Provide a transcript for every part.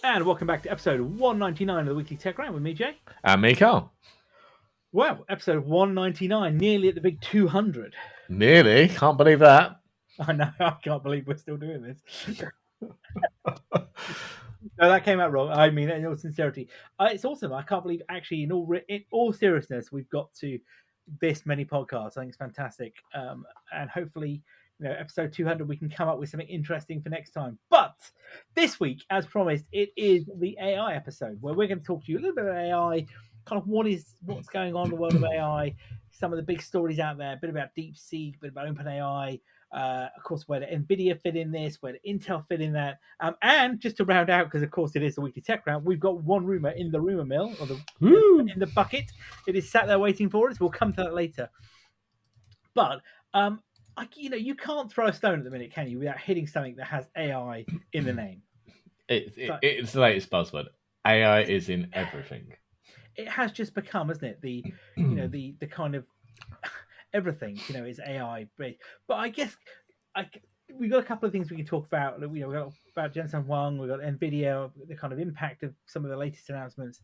And welcome back to episode 199 of the Weekly Tech Round with me, Jay. And me, Karl. Wow, episode 199, nearly at the big 200. Nearly. Can't believe that. I know, I can't believe we're still doing this. No, that came out wrong. I mean, in all sincerity, it's awesome. I can't believe, actually, in all seriousness, we've got to this many podcasts. I think it's fantastic. And hopefully, episode 200, we can come up with something interesting for next time. But this week, as promised, it is the AI episode where we're going to talk to you a little bit about AI, kind of what's going on in the world of AI, some of the big stories out there, a bit about DeepSeek, a bit about OpenAI. Of course, where did NVIDIA fit in this? Where did Intel fit in that? And just to round out, because of course it is the Weekly Tech Round, we've got one rumor in the rumor mill, or in the bucket. It is sat there waiting for us. We'll come to that later. But you can't throw a stone at the minute, can you, without hitting something that has AI in the name? It's the latest buzzword. AI is in everything. It has just become, hasn't it? The kind of everything, is AI based. But I guess we've got a couple of things we can talk about. We've got about Jensen Huang, we've got NVIDIA, the kind of impact of some of the latest announcements.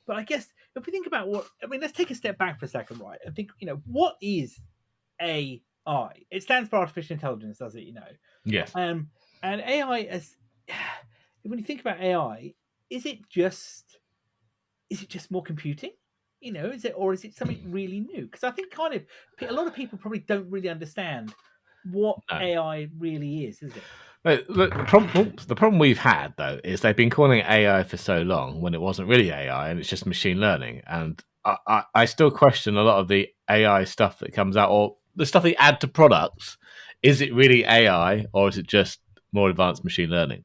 But I guess if we think about let's take a step back for a second, right? And think, what is AI? It stands for artificial intelligence, does it? Yes. And AI, when you think about AI, is it just more computing? Is it something really new? Because I think kind of a lot of people probably don't really understand what AI really is it? Look, the problem we've had, though, is they've been calling it AI for so long when it wasn't really AI and it's just machine learning. And I still question a lot of the AI stuff that comes out, or the stuff they add to products. Is it really AI, or is it just more advanced machine learning?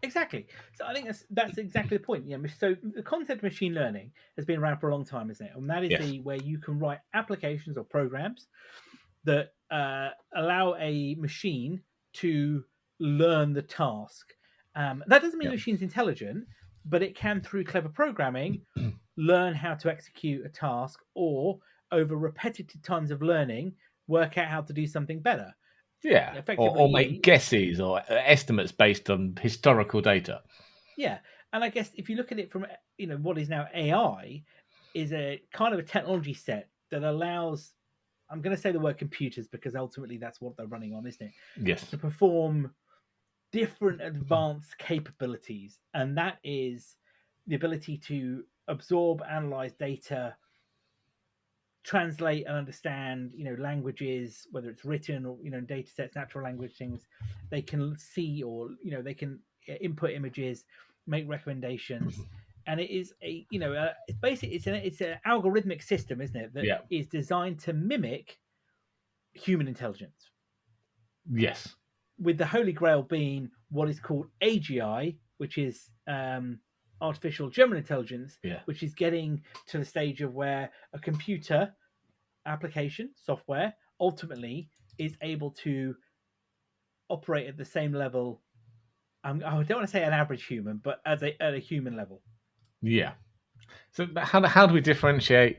Exactly. So I think that's exactly the point. So the concept of machine learning has been around for a long time, isn't it? And that is where you can write applications or programs that allow a machine to learn the task. That doesn't mean the machine's intelligent, but it can, through clever programming, learn how to execute a task, or over repetitive times of learning, work out how to do something better. Yeah, or make guesses or estimates based on historical data. Yeah, and I guess if you look at it from what is now AI, is a kind of a technology set that allows, I'm going to say the word computers because ultimately that's what they're running on, isn't it? Yes. To perform different advanced capabilities, and that is the ability to absorb, analyze data, translate and understand languages, whether it's written or data sets, natural language things. They can see, or they can input images, make recommendations, and it is it's basically it's an algorithmic system, isn't it, that is designed to mimic human intelligence. Yes, with the holy grail being what is called AGI, which is artificial general intelligence, which is getting to the stage of where a computer application software ultimately is able to operate at the same level. I don't want to say an average human, but at a human level. Yeah. So how do we differentiate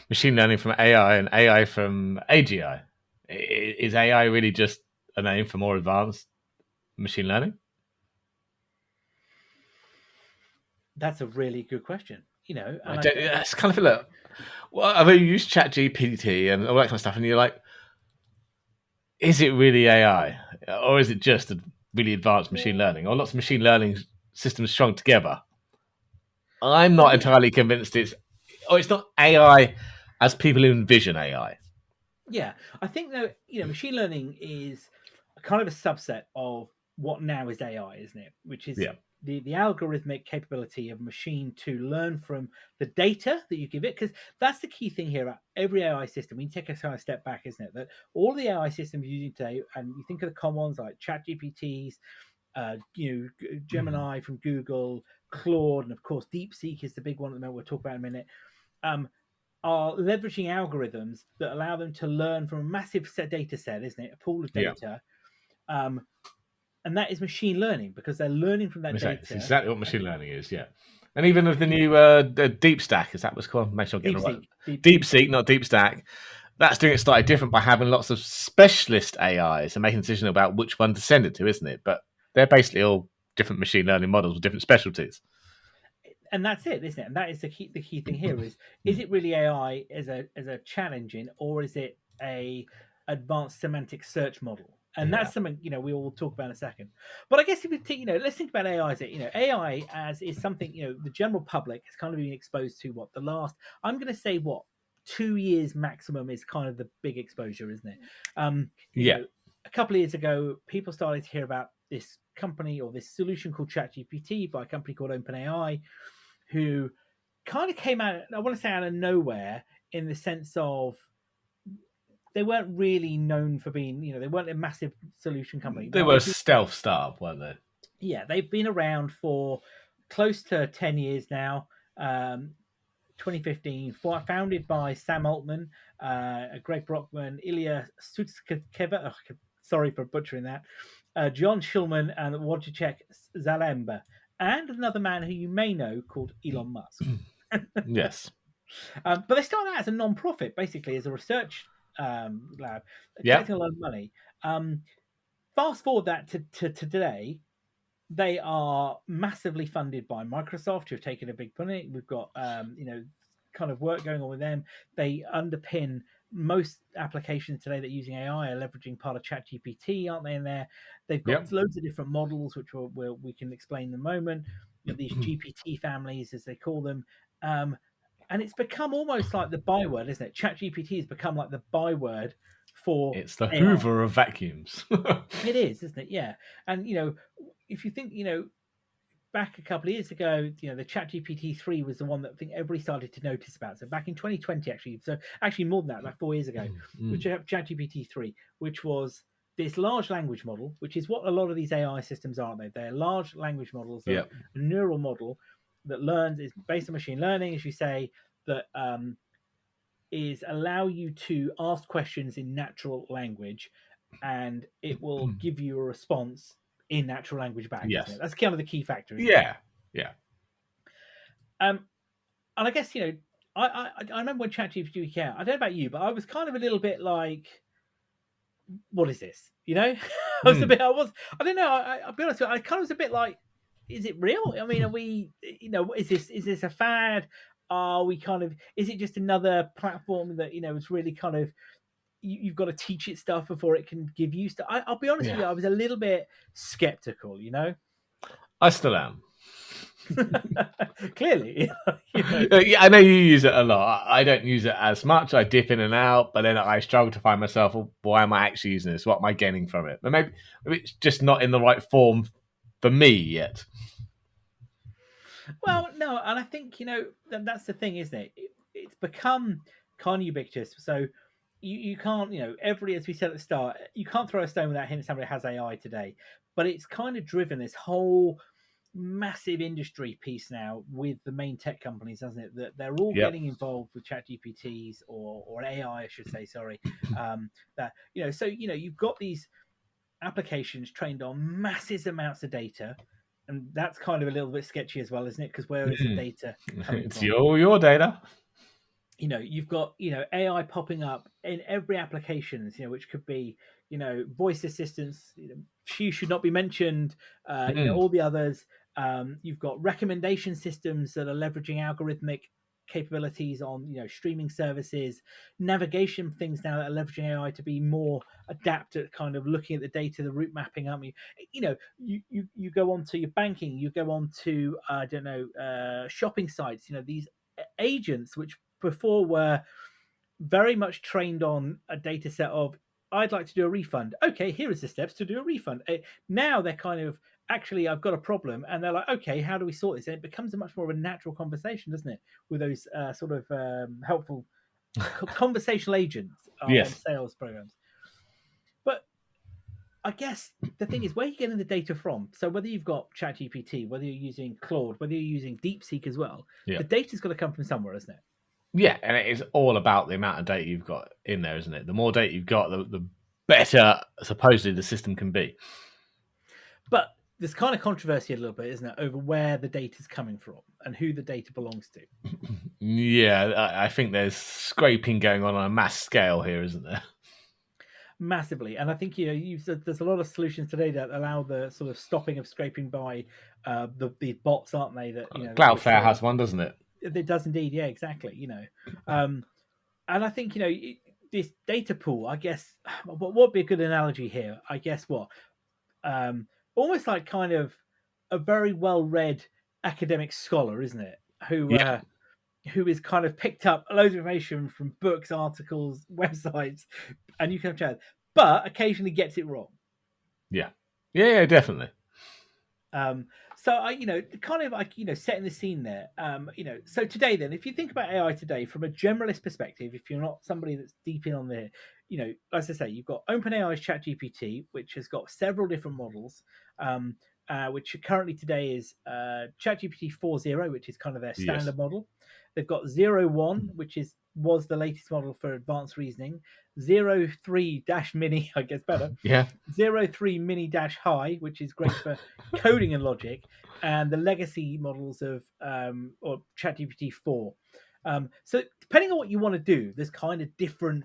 machine learning from AI and AI from AGI? Is AI really just a name for more advanced machine learning? That's a really good question. It's kind of look. Well, I mean, you use ChatGPT and all that kind of stuff, and you're like, is it really AI, or is it just a really advanced machine learning, or lots of machine learning systems strung together? I'm not entirely convinced it's not AI as people envision AI. Yeah, I think that machine learning is kind of a subset of what now is AI, isn't it? Which is the algorithmic capability of a machine to learn from the data that you give it, because that's the key thing here about every AI system. We take a kind of step back, isn't it? That all the AI systems using today, and you think of the common ones like ChatGPTs, Gemini from Google, Claude, and of course DeepSeek is the big one at the moment we'll talk about in a minute, are leveraging algorithms that allow them to learn from a massive data set, isn't it? A pool of data. And that is machine learning, because they're learning from that data. That's exactly what machine learning is, yeah. And even with the new Deep Stack, is that what's called? Make sure I get it right. DeepSeek, not Deep Stack. That's doing it slightly different by having lots of specialist AIs and making a decision about which one to send it to, isn't it? But they're basically all different machine learning models with different specialties. And that's it, isn't it? And that is the key thing here is it really AI as a challenge in, or is it a advanced semantic search model? And that's something we all talk about in a second. But I guess if we think, let's think about AI as AI as is something the general public has kind of been exposed to. What the last I'm going to say 2 years maximum is kind of the big exposure, isn't it? A couple of years ago, people started to hear about this company or this solution called ChatGPT by a company called OpenAI, who kind of came out, I want to say out of nowhere, in the sense of they weren't really known for being, they weren't a massive solution company. They were a stealth startup, weren't they? Yeah, they've been around for close to 10 years now. 2015, founded by Sam Altman, Greg Brockman, Ilya Sutskever, sorry for butchering that, John Schulman, and Wojciech Zalemba, and another man who you may know called Elon Musk. Yes. But they started out as a non-profit, basically as a research lab, collecting a lot of money. Fast forward that to today, they are massively funded by Microsoft, who've taken a big money. We've got kind of work going on with them. They underpin most applications today that are using AI are leveraging part of ChatGPT, aren't they? In there, they've got loads of different models, which we can explain in a moment. These GPT families, as they call them, and it's become almost like the byword, isn't it? ChatGPT has become like the byword for it's the AI. Hoover of vacuums. It is, isn't it? Yeah, and if you think back a couple of years ago, the ChatGPT 3 was the one that I think everybody started to notice about. So back in 2020, actually more than that, like 4 years ago, which you have ChatGPT 3, which was this large language model, which is what a lot of these AI systems are, aren't they? They're large language models, a neural model that learns, is based on machine learning, as you say, that is allow you to ask questions in natural language, and it will give you a response in natural language back. Isn't it? That's kind of the key factor. Isn't it? And I guess I remember when ChatGPT came out. I don't know about you, but I was kind of a little bit like, what is this? I was a bit. I don't know. I'll be honest with you, I kind of was a bit like, is it real? I mean, are we? Is this a fad? Are we kind of? Is it just another platform that it's really kind of? You've got to teach it stuff before it can give you stuff. I'll be honest with you, I was a little bit skeptical. I still am. Clearly. Yeah, I know you use it a lot. I don't use it as much. I dip in and out, but then I struggle to find myself, why am I actually using this? What am I getting from it? But maybe it's just not in the right form for me yet. Well, no, and I think that's the thing, isn't it? It's become kind of ubiquitous. So you can't, as we said at the start, you can't throw a stone without hitting somebody who has AI today. But it's kind of driven this whole massive industry piece now with the main tech companies, hasn't it? That they're all getting involved with ChatGPTs or AI, I should say. Sorry, that so you've got these applications trained on massive amounts of data. And that's kind of a little bit sketchy as well, isn't it? Because where is the data coming it's from? your data. You've got AI popping up in every application, which could be voice assistants. She should not be mentioned. All the others. You've got recommendation systems that are leveraging algorithmic capabilities on streaming services, navigation things now that are leveraging AI to be more adept at kind of looking at the data, the route mapping. You go on to your banking, you go on to shopping sites. These agents which before were very much trained on a data set of, I'd like to do a refund. Okay, here is the steps to do a refund. Now they're kind of, actually, I've got a problem. And they're like, okay, how do we sort this? And it becomes a much more of a natural conversation, doesn't it? With those sort of helpful conversational agents on sales programs. But I guess the thing is, where are you getting the data from? So whether you've got ChatGPT, whether you're using Claude, whether you're using DeepSeek as well, the data's got to come from somewhere, isn't it? Yeah, and it is all about the amount of data you've got in there, isn't it? The more data you've got, the better supposedly the system can be. But there's kind of controversy a little bit, isn't it, over where the data is coming from and who the data belongs to. Yeah, I think there's scraping going on a mass scale here, isn't there? massively. And I think there's a lot of solutions today that allow the sort of stopping of scraping by these bots, aren't they? That that we're Cloudflare seeing. has one, doesn't it? It does indeed, yeah, exactly. Um, and I think this data pool. I guess what would be a good analogy here? I guess what almost like kind of a very well read academic scholar, isn't it? Yeah, Who is kind of picked up loads of information from books, articles, websites, and you can chat, but occasionally gets it wrong. yeah, yeah, definitely. Um, so kind of like setting the scene there. So today, then, if you think about AI today from a generalist perspective, if you're not somebody that's deep in on the, as I say, you've got OpenAI's ChatGPT, which has got several different models. Which currently today is ChatGPT 4.0, which is kind of their Yes. standard model. They've got 0.1, which was the latest model for advanced reasoning. 0.3 dash mini, I guess better. Yeah. 0.3 mini dash high, which is great for coding and logic, and the legacy models of or ChatGPT 4. So depending on what you want to do, there's kind of different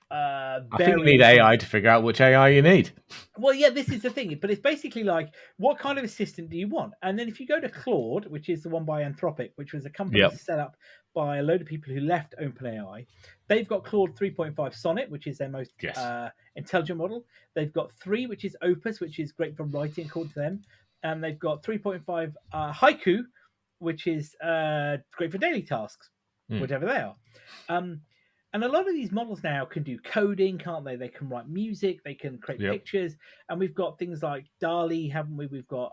I think you need variations. AI to figure out which AI you need. Well, yeah, this is the thing, but it's basically like, what kind of assistant do you want? And then if you go to Claude, which is the one by Anthropic, which was a company Yep. set up by a load of people who left OpenAI, they've got Claude 3.5 Sonnet, which is their most Yes. intelligent model. They've got 3, which is Opus, which is great for writing, according to them. And they've got 3.5 Haiku, which is great for daily tasks, whatever they are. And a lot of these models now can do coding, can't they? They can write music, they can create Yep. pictures, and we've got things like DALI, haven't we? We've got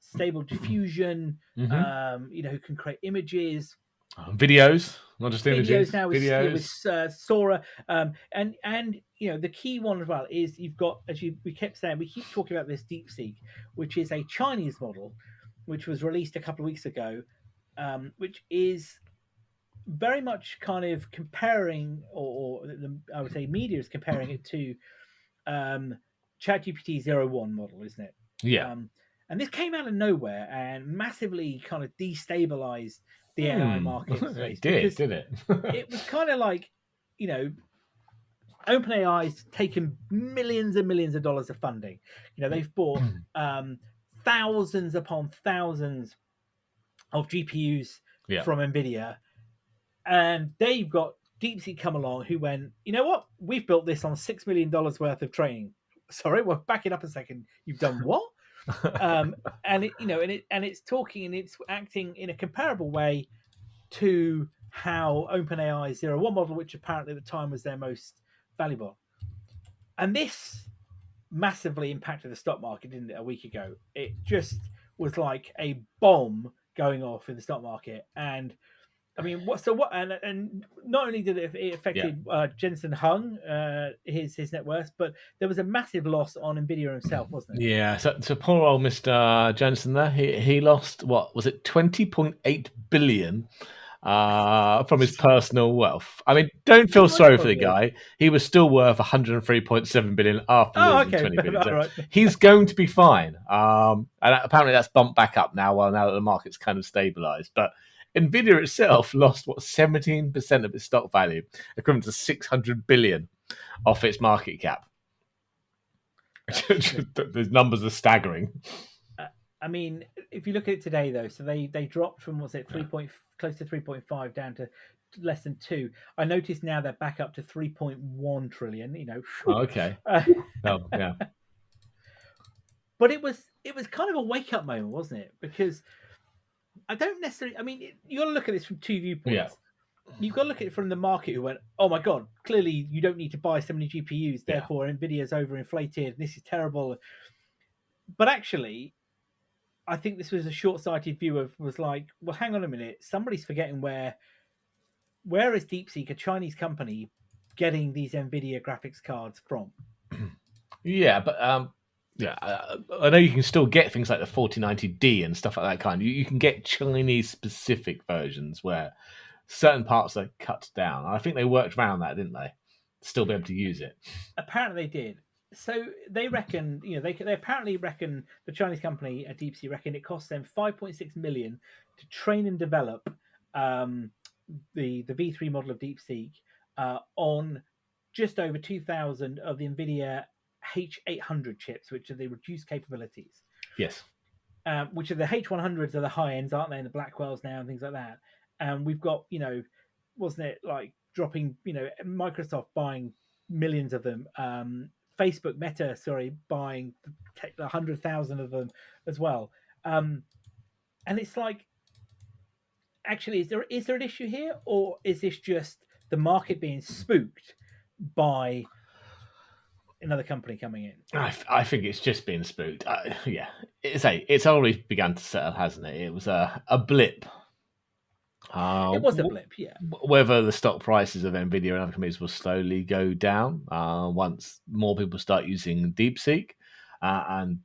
Stable Diffusion, who can create images, Videos, not just videos images. now with Videos. Sora, and the key one as well is you've got, we kept saying, we keep talking about this DeepSeek, which is a Chinese model, which was released a couple of weeks ago, which is very much kind of comparing, I would say media is comparing it to ChatGPT 0.1 model, isn't it? Yeah. And this came out of nowhere and massively kind of destabilized the AI market space, It did, because did it? it was kind of like, OpenAI's taken millions and millions of dollars of funding. They've bought thousands upon thousands of GPUs Yeah. from NVIDIA, and they've got DeepSeek come along, who went, you know what? We've built this on $6 million worth of training. Sorry, well, back it up a second. You've done what? And it's talking and it's acting in a comparable way to how OpenAI's 0.1 model, which apparently at the time was their most valuable. And this massively impacted the stock market, didn't it, a week ago? It just was like a bomb going off in the stock market. And I mean, and not only did it Yeah. affected Jensen Hung, his net worth, but there was a massive loss on Nvidia himself, wasn't it? Yeah. So poor old Mr. Jensen there, he lost, what was it, 20.8 billion from his personal wealth. I mean, don't feel sorry for the guy. He was still worth 103.7 billion after Oh, losing okay, 20 billion. So all right. he's going to be fine. And apparently that's bumped back up now. Well, now that the market's kind of stabilized, but Nvidia itself lost 17% of its stock value, equivalent to 600 billion off its market cap. Those numbers are staggering. I mean, if you look at it today, though, so they dropped from, was it close to 3.5 down to less than 2. I noticed now they're back up to 3.1 trillion. Oh, okay. Oh, yeah. But it was kind of a wake up moment, wasn't it? Because I don't necessarily. I mean, you got to look at this from two viewpoints. Yeah. You've got to look at it from the market, who went, "Oh my god, clearly you don't need to buy so many GPUs, therefore Nvidia's overinflated. This is terrible." But actually, I think this was a short-sighted view of, was like, well, hang on a minute, somebody's forgetting where is DeepSeek, a Chinese company, getting these Nvidia graphics cards from? Yeah, but I know you can still get things like the 4090D and stuff like that kind. You can get Chinese specific versions where certain parts are cut down. I think they worked around that, didn't they? Still be able to use it. Apparently they did. So they reckon, they apparently reckon, the Chinese company at DeepSeek reckon it costs them 5.6 million to train and develop the V3 model of DeepSeek on just over 2,000 of the NVIDIA H800 chips, which are the reduced capabilities. Yes. Which are the H100s are the high ends, aren't they? And the Blackwells now and things like that. And we've got, wasn't it like dropping, Microsoft buying millions of them, Facebook Meta, buying 100,000 of them as well. And it's like, actually, is there an issue here, or is this just the market being spooked by another company coming in? I think it's just been spooked. Yeah, it's already begun to settle, hasn't it? It was a blip. It was a blip, yeah. Whether the stock prices of Nvidia and other companies will slowly go down once more people start using DeepSeek and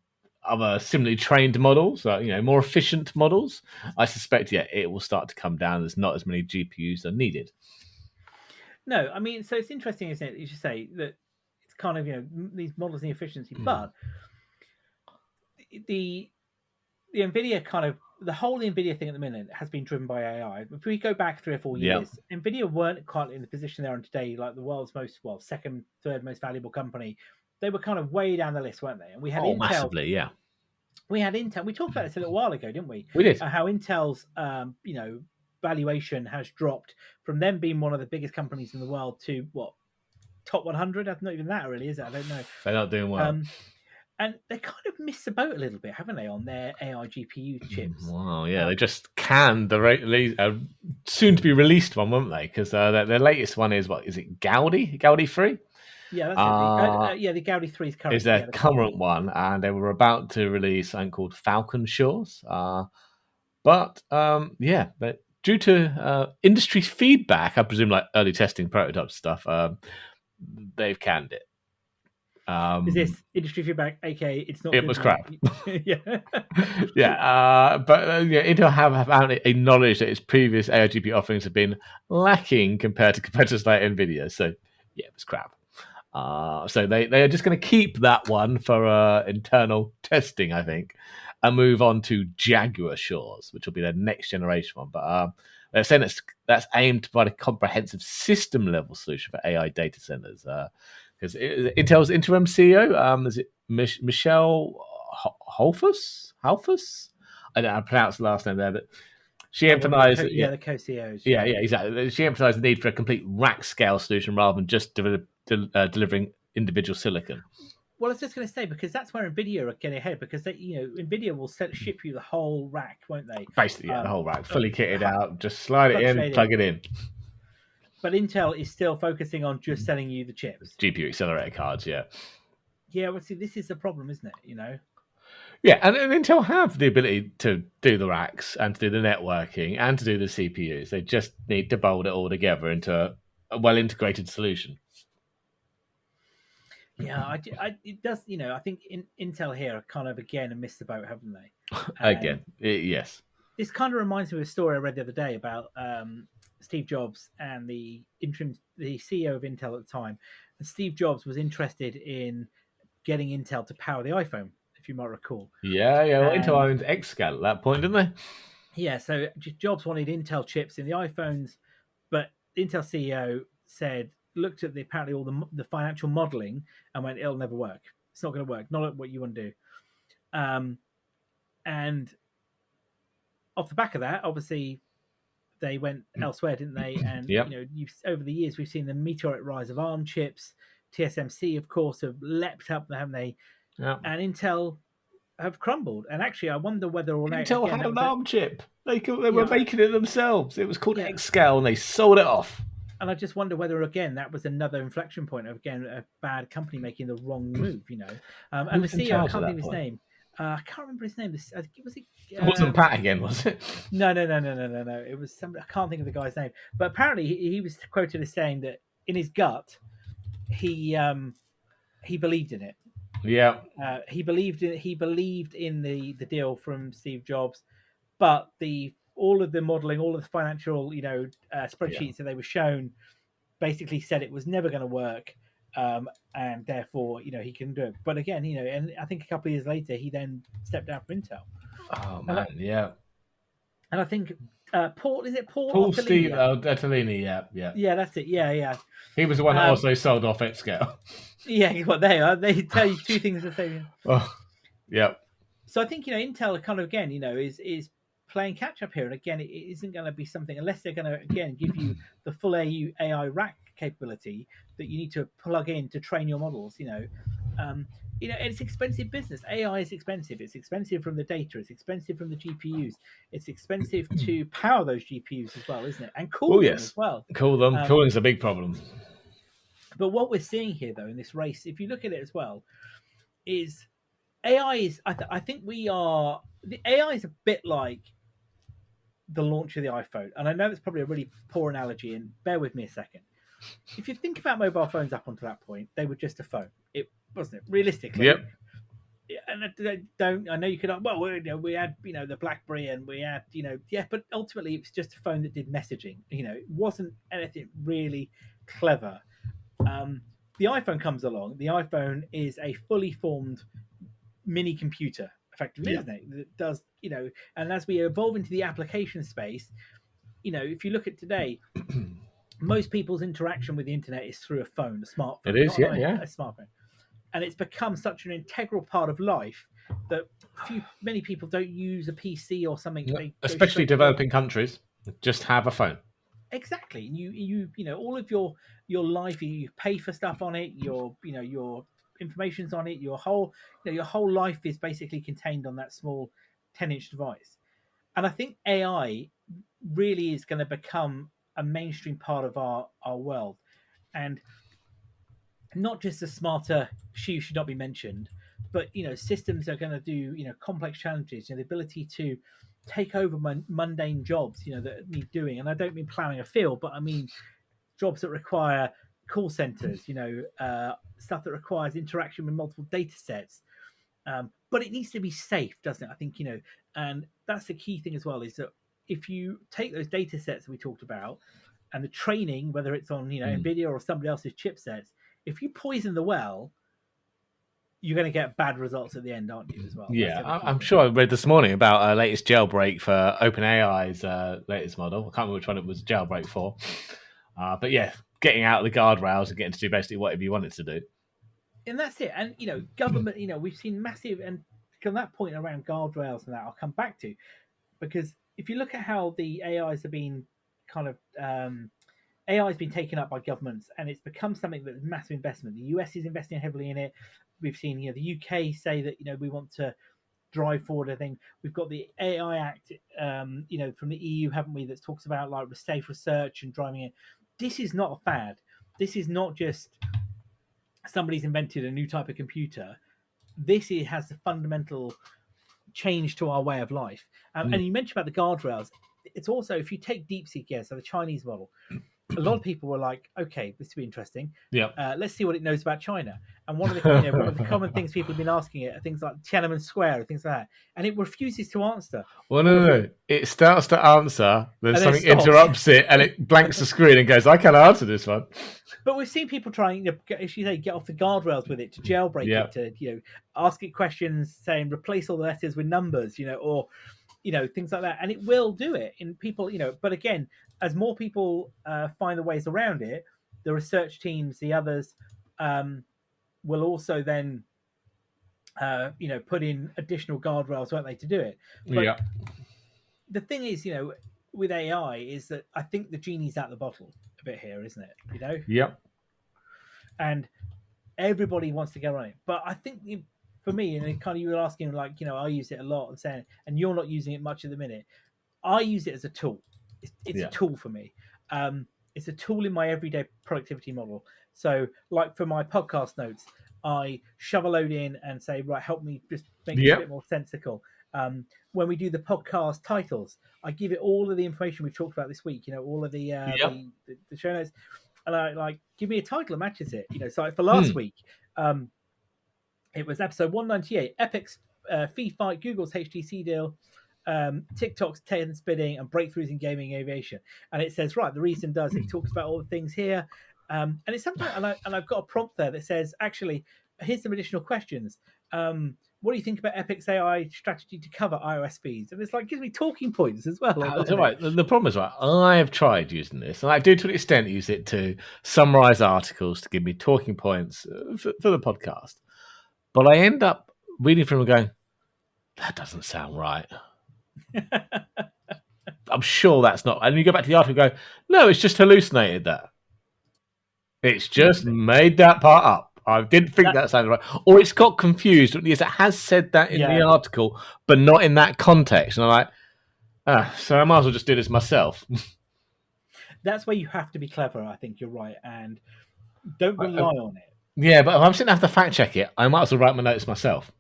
other similarly trained models, more efficient models, I suspect, it will start to come down. There's not as many GPUs are needed. No, I mean, so it's interesting, isn't it? You should say that it's kind of these models and the efficiency, but the Nvidia kind of the whole Nvidia thing at the minute has been driven by AI. If we go back 3 or 4 years, Nvidia weren't quite in the position they're in today, like the world's second, third most valuable company. They were kind of way down the list, weren't they? And we had Intel. Massively, yeah. We had Intel. We talked about this a little while ago, didn't we? We did. How Intel's, valuation has dropped from them being one of the biggest companies in the world to what, top 100? Not even that, really, is it? I don't know. They're not doing well. And they kind of missed the boat a little bit, haven't they, on their AI GPU chips? Wow, yeah, they just canned the soon to be released one, won't they? Because their latest one is what is it? Gaudi 3? Yeah, that's it. The Gaudi 3 is current. Is their current one, and they were about to release something called Falcon Shores. But due to industry feedback, I presume like early testing prototype stuff, they've canned it. Is this industry feedback? aka it's not. It was crap. Yeah, but Intel have acknowledged that its previous AI GPU offerings have been lacking compared to competitors like Nvidia. So yeah, it was crap. So they are just going to keep that one for internal testing, I think, and move on to Jaguar Shores, which will be their next generation one. But they're saying that's aimed to provide a comprehensive system level solution for AI data centers. Because Intel's interim CEO, is it Michelle Holfus? I don't know how to pronounce the last name there, but she emphasized the co-CEOs. Yeah, exactly. She emphasized the need for a complete rack scale solution rather than just delivering individual silicon. Well, I was just going to say, because that's where Nvidia are getting ahead, because they, Nvidia will ship you the whole rack, won't they? Basically, the whole rack, fully kitted out, just slide it in, plug it in. But Intel is still focusing on just selling you the chips. GPU accelerator cards, yeah. Yeah, well, see, this is the problem, isn't it? Yeah, and Intel have the ability to do the racks and to do the networking and to do the CPUs. They just need to bolt it all together into a well-integrated solution. Yeah, it does. I think Intel here are kind of again missed the boat, haven't they? Again, yes. This kind of reminds me of a story I read the other day about Steve Jobs and the CEO of Intel at the time. And Steve Jobs was interested in getting Intel to power the iPhone, if you might recall. Yeah. Well, Intel owned Xscale at that point, didn't they? Yeah. So Jobs wanted Intel chips in the iPhones, but the Intel CEO looked at apparently all the financial modeling and went, "It'll never work. It's not going to work. Not what you want to do." And off the back of that, obviously, they went elsewhere, didn't they? And over the years, we've seen the meteoric rise of ARM chips. TSMC, of course, have leapt up, haven't they? Yeah. And Intel have crumbled. And actually, I wonder whether or not Intel had an ARM chip. They were making it themselves. It was called Xscale, and they sold it off. And I just wonder whether, again, that was another inflection point of, again, a bad company making the wrong move, And the CEO, I can't think of his name. I can't remember his name. It wasn't Pat again, was it? No. It was somebody. I can't think of the guy's name. But apparently, he was quoted as saying that in his gut, he believed in it. Yeah. He believed in the deal from Steve Jobs, but all of the modeling, all of the financial, spreadsheets that they were shown, basically said it was never going to work. And therefore, he couldn't do it. But again, and I think a couple of years later, he then stepped down from Intel. Oh man, yeah. And I think Paul, is it Paul Paul Steve Ottolini? Dettolini, yeah. Yeah, that's it. Yeah. He was the one that Um, also sold off Xscale. yeah, what they are. They tell you two things the same. Oh, yeah. So I think Intel kind of again is playing catch up here, and again it isn't going to be something unless they're going to again give you the full AI rack capability that you need to plug in to train your models. It's expensive business. AI is expensive. It's expensive from the data. It's expensive from the GPUs. It's expensive to power those GPUs as well, isn't it? And Oh, cool them yes. as well. Cool them. Cooling's a big problem. But what we're seeing here, though, in this race, if you look at it as well, is AI is. I think we are. The AI is a bit like the launch of the iPhone, and I know it's probably a really poor analogy, and bear with me a second. If you think about mobile phones up until that point, they were just a phone. It wasn't it realistically. Yep. And I know you could. Well, we had the BlackBerry, and we had but ultimately it was just a phone that did messaging. It wasn't anything really clever. The iPhone comes along. The iPhone is a fully formed mini computer, effectively, isn't it? That does, and as we evolve into the application space, if you look at today, most people's interaction with the internet is through a phone, a smartphone, It is, not yeah. a smartphone. And it's become such an integral part of life that many people don't use a PC or something. They especially developing countries just have a phone. Exactly. You all of your life, you pay for stuff on it. Your information's on it. Your whole life is basically contained on that small 10-inch device. And I think AI really is going to become a mainstream part of our world, and not just a smarter shoe should not be mentioned, but systems are going to do complex challenges. The ability to take over mundane jobs that need doing, and I don't mean plowing a field, but I mean jobs that require call centers, stuff that requires interaction with multiple data sets. But it needs to be safe, doesn't it? I think and that's the key thing as well, is that if you take those data sets that we talked about and the training, whether it's on NVIDIA or somebody else's chipsets, if you poison the well, you're going to get bad results at the end, aren't you? As well. Yeah, I'm sure I read this morning about a latest jailbreak for OpenAI's latest model. I can't remember which one it was jailbreak for, but yeah, getting out of the guardrails and getting to do basically whatever you want it to do. And that's it. And government, we've seen massive, and from that point around guardrails and that, I'll come back to, because if you look at how the AIs have been kind of AI has been taken up by governments, and it's become something that's massive investment. The US is investing heavily in it. We've seen the UK say that we want to drive forward. I think we've got the AI Act, from the EU, haven't we? That talks about like safe research and driving it. This is not a fad. This is not just somebody's invented a new type of computer. This has the fundamental change to our way of life. And you mentioned about the guardrails. It's also, if you take DeepSeek, so the Chinese model, a lot of people were like, okay, this will be interesting. Yeah. Let's see what it knows about China. And one of the common things people have been asking it are things like Tiananmen Square and things like that. And it refuses to answer. Well, no. It starts to answer, then something stops. interrupts it, and it blanks the screen and goes, I can't answer this one. But we've seen people trying, as you say, get off the guardrails with it, to jailbreak it, to ask it questions saying replace all the letters with numbers, or things like that, and it will do it. And people, but again, as more people find the ways around it, the research teams, the others, will also then, put in additional guardrails, won't they, to do it? But the thing is, with AI, is that I think the genie's out the bottle a bit here, isn't it? Yep. And everybody wants to go on it, but I think for me, and kind of you were asking, like, I use it a lot and saying, and you're not using it much at the minute. I use it as a tool. It's a tool for me. It's a tool in my everyday productivity model. So, like for my podcast notes, I shove a load in and say, right, help me just make it a bit more sensical. When we do the podcast titles, I give it all of the information we've talked about this week. All of the show notes, and I like give me a title that matches it. So like for last week, it was episode 198, Epic's fee fight, Google's HTC deal, TikTok's 10 spinning, and breakthroughs in gaming aviation. And it says, right, the reason does it talks about all the things here, and it's sometimes, and I've got a prompt there that says, actually, here's some additional questions. what do you think about Epic's AI strategy to cover iOS feeds? And it's like, gives me talking points as well. That's Doesn't it? right. The problem is, right, I've tried using this, and I do to an extent use it to summarize articles to give me talking points for the podcast. But I end up reading from them and going, that doesn't sound right. I'm sure that's not. And you go back to the article and go, no, it's just hallucinated that. It's just made that part up. I didn't think that sounded right. Or it's got confused because it has said that in the article, but not in that context. And I'm like, so I might as well just do this myself. That's where you have to be clever. I think you're right. And don't rely on it. Yeah, but if I'm sitting there to fact check it, I might as well write my notes myself.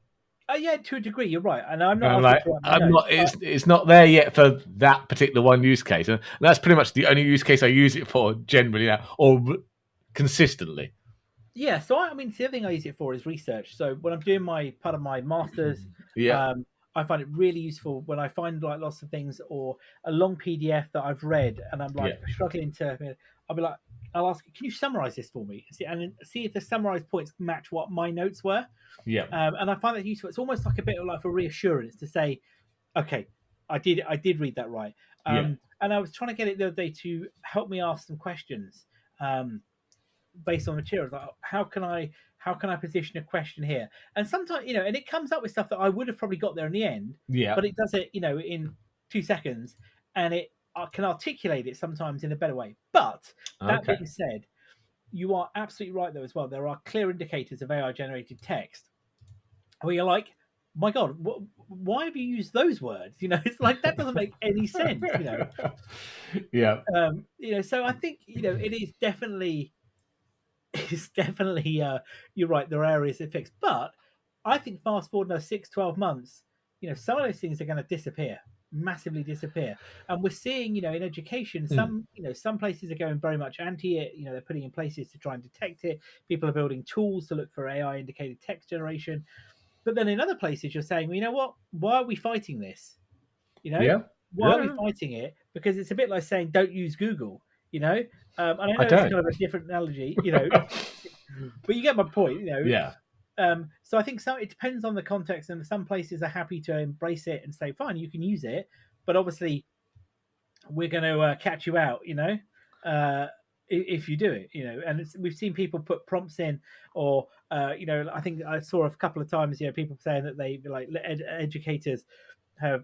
Yeah, to a degree, you're right. And I'm not I'm like, it's not there yet for that particular one use case. And that's pretty much the only use case I use it for generally now, or consistently. Yeah, so I mean, the other thing I use it for is research. So when I'm doing my part of my master's, I find it really useful when I find like lots of things or a long PDF that I've read and I'm like struggling to. I'll be like, I'll ask, can you summarize this for me? See if the summarized points match what my notes were. Yeah. And I find that useful. It's almost like a bit of like a reassurance to say, okay, I did read that right. And I was trying to get it the other day to help me ask some questions. Based on materials, like how can I position a question here? And sometimes, and it comes up with stuff that I would have probably got there in the end, but it does it, in 2 seconds, and it can articulate it sometimes in a better way. But that being said, you are absolutely right though as well. There are clear indicators of AI generated text where you're like, my God, why have you used those words? It's like that doesn't make any sense. Yeah. So I think it is definitely. It's definitely you're right, there are areas to fix, but I think fast forward now 6-12 months, some of those things are going to disappear, massively disappear. And we're seeing in education some places are going very much anti it. They're putting in places to try and detect it. People are building tools to look for AI indicated text generation, but then in other places you're saying, well, you know what, why are we fighting this? Why are we fighting it? Because it's a bit like saying don't use Google. And I know it's kind of a different analogy, but you get my point, Yeah. So I think it depends on the context, and some places are happy to embrace it and say, fine, you can use it, but obviously we're going to catch you out, if you do it, and we've seen people put prompts in, or I think I saw a couple of times, people saying that they like educators have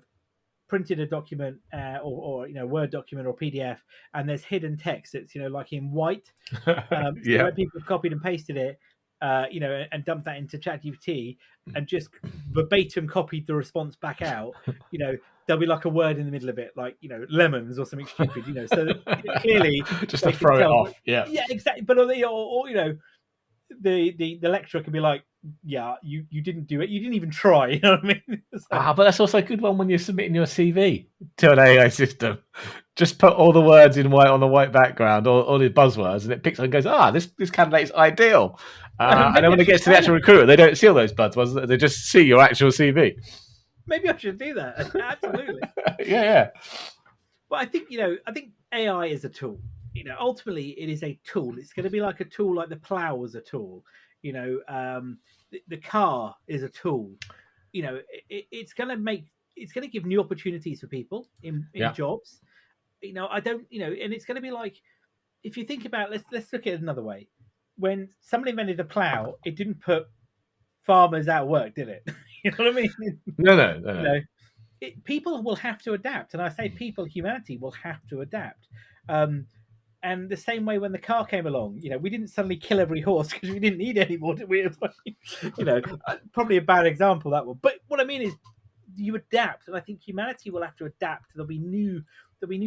printed a document or Word document or PDF, and there's hidden text that's like in white. So when people copied and pasted it, and dumped that into ChatGPT and just verbatim copied the response back out, there'll be like a word in the middle of it, like lemons or something stupid, so that, clearly just to throw it off. Yeah, exactly. But the lecturer can be like, yeah, you didn't do it. You didn't even try. You know what I mean? But that's also a good one when you're submitting your CV to an AI system. Just put all the words in white on the white background, all the buzzwords, and it picks up and goes, this candidate's ideal. And then when it gets to the actual recruiter, they don't see all those buzzwords. They just see your actual CV. Maybe I should do that. Absolutely. Yeah. But I think AI is a tool. Ultimately, it is a tool. It's going to be like a tool, like the plow was a tool. The car is a tool. It's going to give new opportunities for people in jobs. I don't. And it's going to be like, if you think about, let's look at it another way. When somebody invented the plow, it didn't put farmers out of work, did it? You know what I mean? No. People will have to adapt, and I say people, humanity will have to adapt. And the same way when the car came along, we didn't suddenly kill every horse because we didn't need any more, did we? Probably a bad example, that one. But what I mean is, you adapt, and I think humanity will have to adapt. There'll be new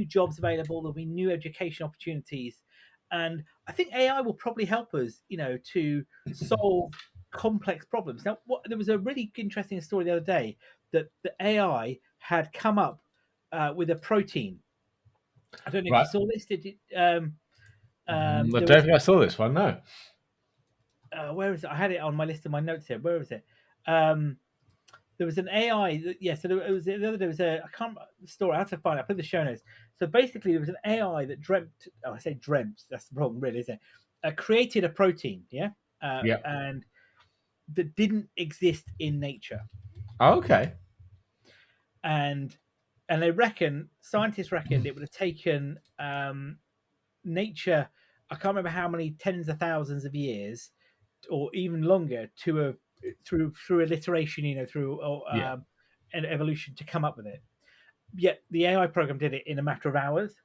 jobs available. There'll be new education opportunities, and I think AI will probably help us, to solve complex problems. Now, there was a really interesting story the other day that the AI had come up with a protein. I don't know if you saw this. Did you? I don't think I saw this one. No. Where is it? I had it on my list of my notes here. Where is it? There was an AI. So it was the other day. There was I can't remember the story. I have to find it. I put the show notes. So basically, there was an AI that dreamt. Oh, I say dreamt. That's the problem, really, isn't it? Created a protein. And that didn't exist in nature. Okay. and scientists reckon it would have taken nature. I can't remember how many tens of thousands of years, or even longer, to have through alliteration, through Yeah. an evolution to come up with it. Yet the AI program did it in a matter of hours.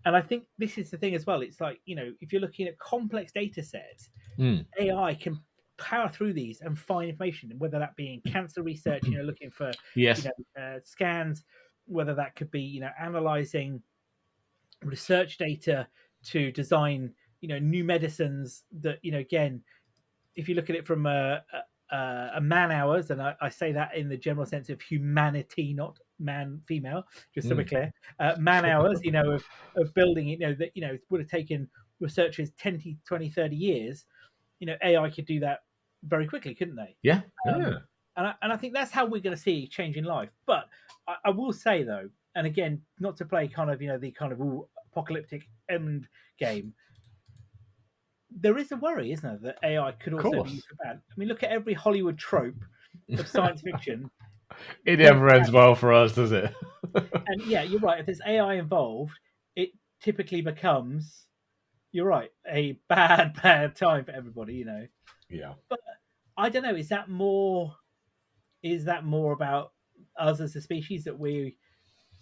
And I think this is the thing as well. It's like, if you're looking at complex data sets, Mm. AI can power through these and find information, whether that be in cancer research, looking for, Yes. scans, whether that could be, analyzing research data to design, new medicines that, again, if you look at it from a man hours, and I say that in the general sense of humanity, not man female, just so we're Mm. clear, man hours, of building, that, it would have taken researchers 10 to 20, 30 years, AI could do that very quickly, couldn't they? Yeah. Um, Yeah. and I think that's how we're going to see change in life. But I will say though, and again, not to play kind of, the kind of apocalyptic end game, there is a worry, isn't there, that AI could Of also be used course. for bad. I mean, look at every Hollywood trope of science fiction It points never ends out, well for us, does it? and yeah, you're right. If there's AI involved, it typically becomes, you're right, a bad, bad time for everybody, Yeah. But I don't know. Is that more about us as a species that we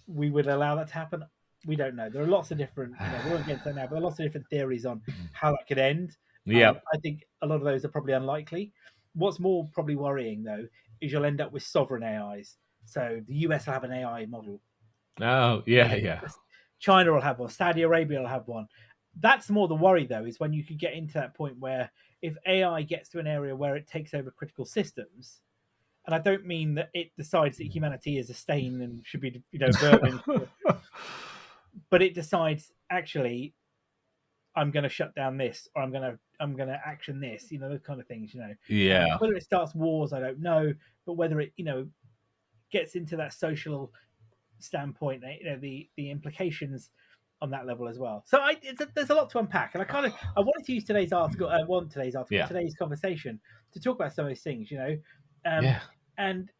would allow that to happen? We don't know. There are lots of different, we won't get into that now, but there are lots of different theories on how that could end. Yeah. I think a lot of those are probably unlikely. What's more probably worrying though is you'll end up with sovereign AIs. So the US will have an AI model. Oh, yeah, yeah. China will have one. Saudi Arabia will have one. That's more the worry though, is when you could get into that point where if AI gets to an area where it takes over critical systems, and I don't mean that it decides that humanity is a stain and should be, vermin, but it decides actually I'm going to shut down this, or I'm going to action this, those kind of things. Yeah. Whether it starts wars, I don't know, but whether it gets into that social standpoint, the implications on that level as well. So there's a lot to unpack, and I wanted to use today's conversation to talk about some of those things, um, Yeah. and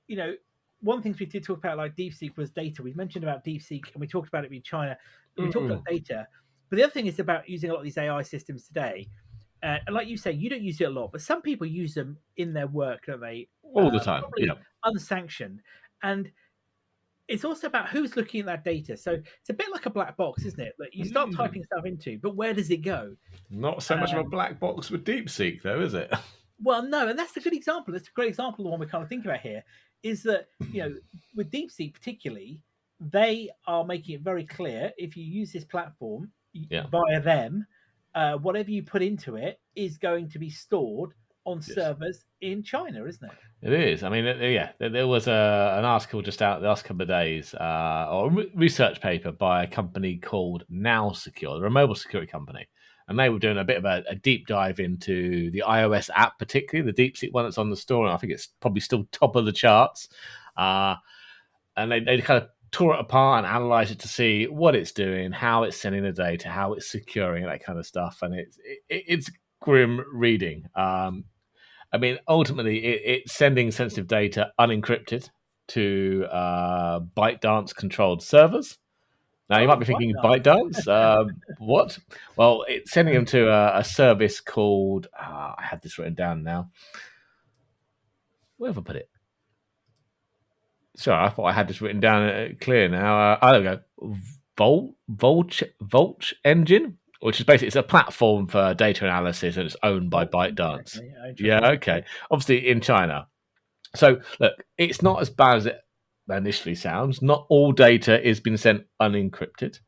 one of the things we did talk about, like DeepSeek, was data. We mentioned about DeepSeek, and we talked about it with China, and we talked about data. But the other thing is about using a lot of these AI systems today. And like you say, you don't use it a lot, but some people use them in their work, don't they? All the time. Yeah. Probably unsanctioned. And it's also about who's looking at that data. So it's a bit like a black box, isn't it? That you start typing stuff into, but where does it go? Not so much of a black box with DeepSeek, though, is it? Well, no, and that's a good example. That's a great example. The one we're kind of thinking about here is that with DeepSeek particularly, they are making it very clear if you use this platform Yeah. via them, whatever you put into it is going to be stored on Yes. servers in China, isn't it? It is. I mean, yeah, there was an article just out the last couple of days, or a research paper by a company called Now Secure. They're a mobile security company. And they were doing a bit of a deep dive into the iOS app, particularly the DeepSeek one that's on the store. And I think it's probably still top of the charts. And they kind of tore it apart and analyzed it to see what it's doing, how it's sending the data, how it's securing that kind of stuff. And it's grim reading. I mean, ultimately, it's sending sensitive data unencrypted to ByteDance-controlled servers. Now, you might Oh, be why thinking, not? ByteDance? What? Well, it's sending them to a service called... I had this written down now. Where have I put it? Sorry, I thought I had this written down clear now. I don't know. Volch Engine, which is basically it's a platform for data analysis, and it's owned by ByteDance. Yeah, okay. Obviously in China. So look, it's not as bad as it initially sounds. Not all data is being sent unencrypted.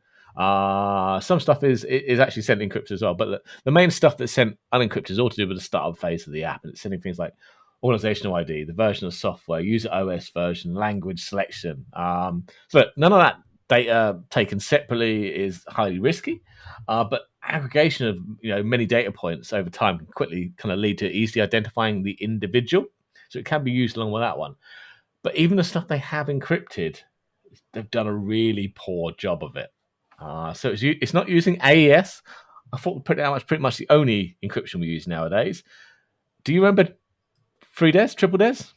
Some stuff is actually sent encrypted as well, but the main stuff that's sent unencrypted is all to do with the startup phase of the app, and it's sending things like organizational ID, the version of software, user OS version, language selection. So none of that data taken separately is highly risky, but aggregation of many data points over time can quickly kind of lead to easily identifying the individual. So it can be used along with that one. But even the stuff they have encrypted, they've done a really poor job of it. So it's not using AES. I thought pretty much the only encryption we use nowadays. Do you remember 3DES, triple DES?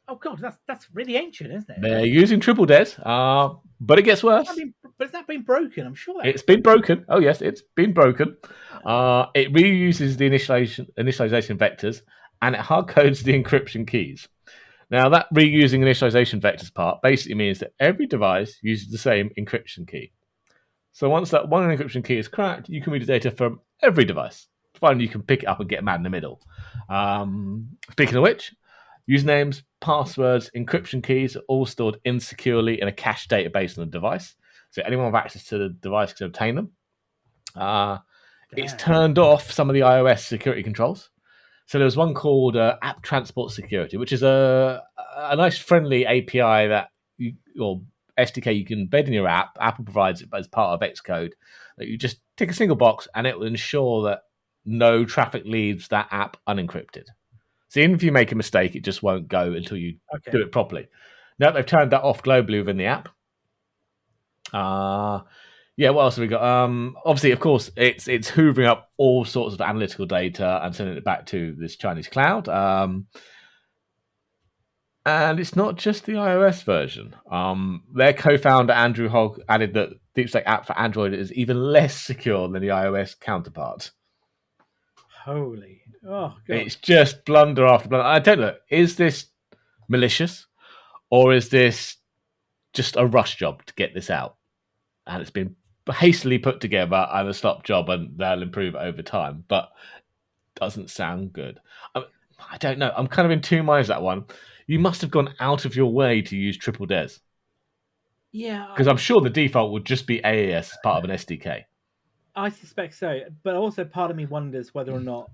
Oh God, that's really ancient, isn't it? They're using triple DES, but it gets worse. But it's not been broken. I'm sure that It's was been broken. broken. Oh yes, it's been broken. It reuses the initialization vectors, and it hard codes the encryption keys. Now, that reusing initialization vectors part basically means that every device uses the same encryption key. So once that one encryption key is cracked, you can read the data from every device. Finally, you can pick it up and get mad in the middle. Speaking of which, usernames, passwords, encryption keys are all stored insecurely in a cache database on the device. So anyone with access to the device can obtain them. It's Damn. turned off some of the iOS security controls. So there's one called App Transport Security, which is a nice friendly API that or SDK you can embed in your app. Apple provides it as part of Xcode. That you just tick a single box and it will ensure that no traffic leaves that app unencrypted. So even if you make a mistake, it just won't go until you do it properly. Now they've turned that off globally within the app. Yeah, what else have we got? Obviously, of course, it's hoovering up all sorts of analytical data and sending it back to this Chinese cloud. And it's not just the iOS version. Their co-founder Andrew Hogg added that DeepSeek app for Android is even less secure than the iOS counterpart. Holy, oh God! It's just blunder after blunder. I don't know. Is this malicious, or is this just a rush job to get this out? And it's been hastily put together and a stop job, and they'll improve it over time. But doesn't sound good. I don't know. I'm kind of in two minds that one. You must have gone out of your way to use triple DES. Yeah, Because I'm sure the default would just be AES as part of an SDK. I suspect so. But also, part of me wonders whether or not.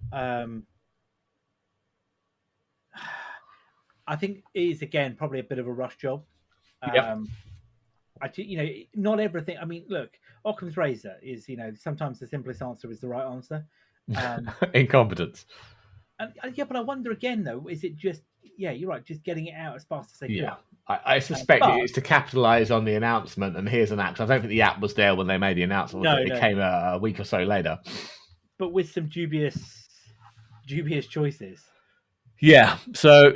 I think it is again probably a bit of a rush job. Yep. Not everything. I mean, look, Occam's razor is sometimes the simplest answer is the right answer. Incompetence. Yeah, but I wonder again though, is it just you're right, just getting it out as fast as they could. Yeah. I suspect it's to capitalize on the announcement, and here's an app. I don't think the app was there when they made the announcement. It came a week or so later. But with some dubious choices. Yeah, so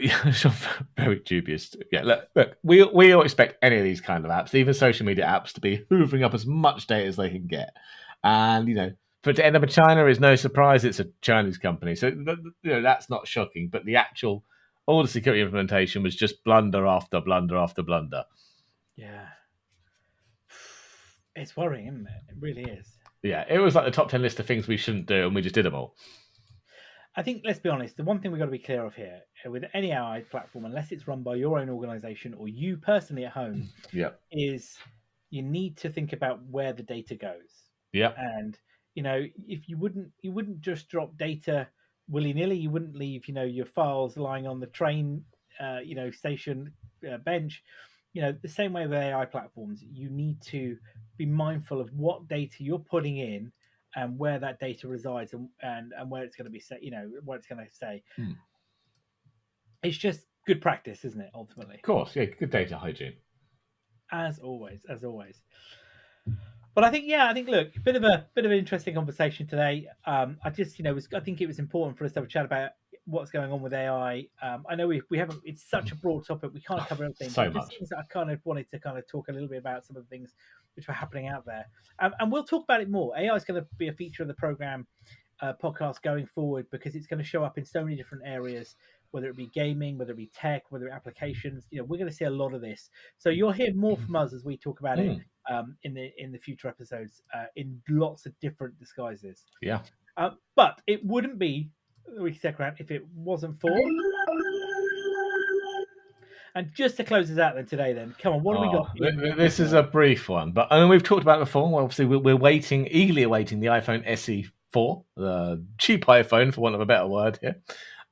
very dubious. Yeah, look, we all expect any of these kind of apps, even social media apps, to be hoovering up as much data as they can get. And for it to end up in China is no surprise. It's a Chinese company, so that's not shocking. But all the security implementation was just blunder after blunder after blunder. Yeah, it's worrying, isn't it? It really is. Yeah, it was like the top 10 list of things we shouldn't do, and we just did them all. I think, let's be honest, the one thing we've got to be clear of here, with any AI platform, unless it's run by your own organization or you personally at home, is you need to think about where the data goes. Yeah. And, if you wouldn't just drop data willy-nilly, you wouldn't leave, your files lying on the train, station bench. The same way with AI platforms, you need to be mindful of what data you're putting in and where that data resides and where it's going to be set, where it's going to stay. It's just good practice, isn't it, ultimately? Of course, yeah, good data hygiene. As always. But I think, look, bit of an interesting conversation today. I just, I think it was important for us to have a chat about what's going on with AI. I know we haven't. It's such a broad topic. We can't cover everything. So much. I kind of wanted to kind of talk a little bit about some of the things which were happening out there, and we'll talk about it more. AI is going to be a feature of the program podcast going forward because it's going to show up in so many different areas. Whether it be gaming, whether it be tech, whether it be applications, we're going to see a lot of this. So you'll hear more from us as we talk about it in the future episodes in lots of different disguises. Yeah. But it wouldn't be WikiTechRant if it wasn't for. And just to close us out then today, come on, what do we got? This is a brief one, but I mean we've talked about it before. Well, obviously, we're eagerly awaiting the iPhone SE4, the cheap iPhone, for want of a better word here.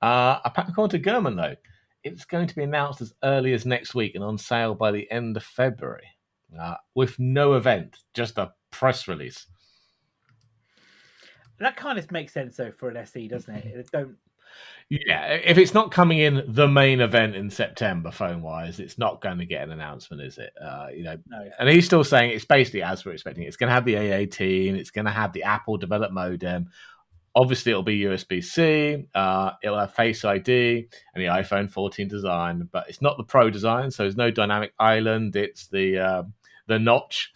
According to Gurman, though, it's going to be announced as early as next week and on sale by the end of February, with no event, just a press release. That kind of makes sense, though, for an SE, doesn't it? Yeah, if it's not coming in the main event in September, phone-wise, it's not going to get an announcement, is it? No. And he's still saying it's basically as we're expecting. It's going to have the A18, it's going to have the Apple developed modem. Obviously, it'll be USB-C. It'll have Face ID and the iPhone 14 design, but it's not the Pro design, so there's no dynamic island. It's the notch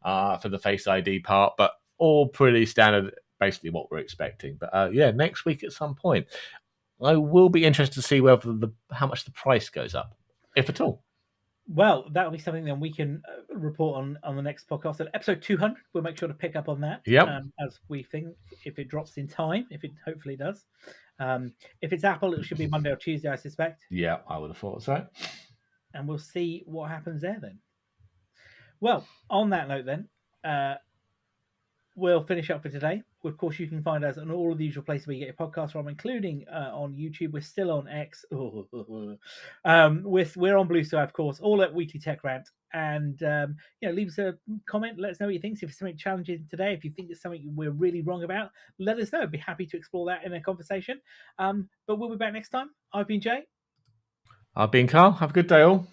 for the Face ID part, but all pretty standard, basically what we're expecting. But yeah, next week at some point, I will be interested to see whether how much the price goes up, if at all. Well, that'll be something then we can report on the next podcast. At episode 200, we'll make sure to pick up on that. Yep. As we think, if it drops in time, if it hopefully does. If it's Apple, it should be Monday or Tuesday, I suspect. Yeah, I would have thought so. And we'll see what happens there then. Well, on that note then, we'll finish up for today. Of course, you can find us on all of the usual places where you get your podcasts from, including on YouTube. We're still on X. We're on Blue Sky, of course, all at Weekly Tech Rant. And leave us a comment. Let us know what you think. If it's something challenging today, if you think it's something we're really wrong about, let us know. I'd be happy to explore that in a conversation. But we'll be back next time. I've been Jay. I've been Karl. Have a good day, all.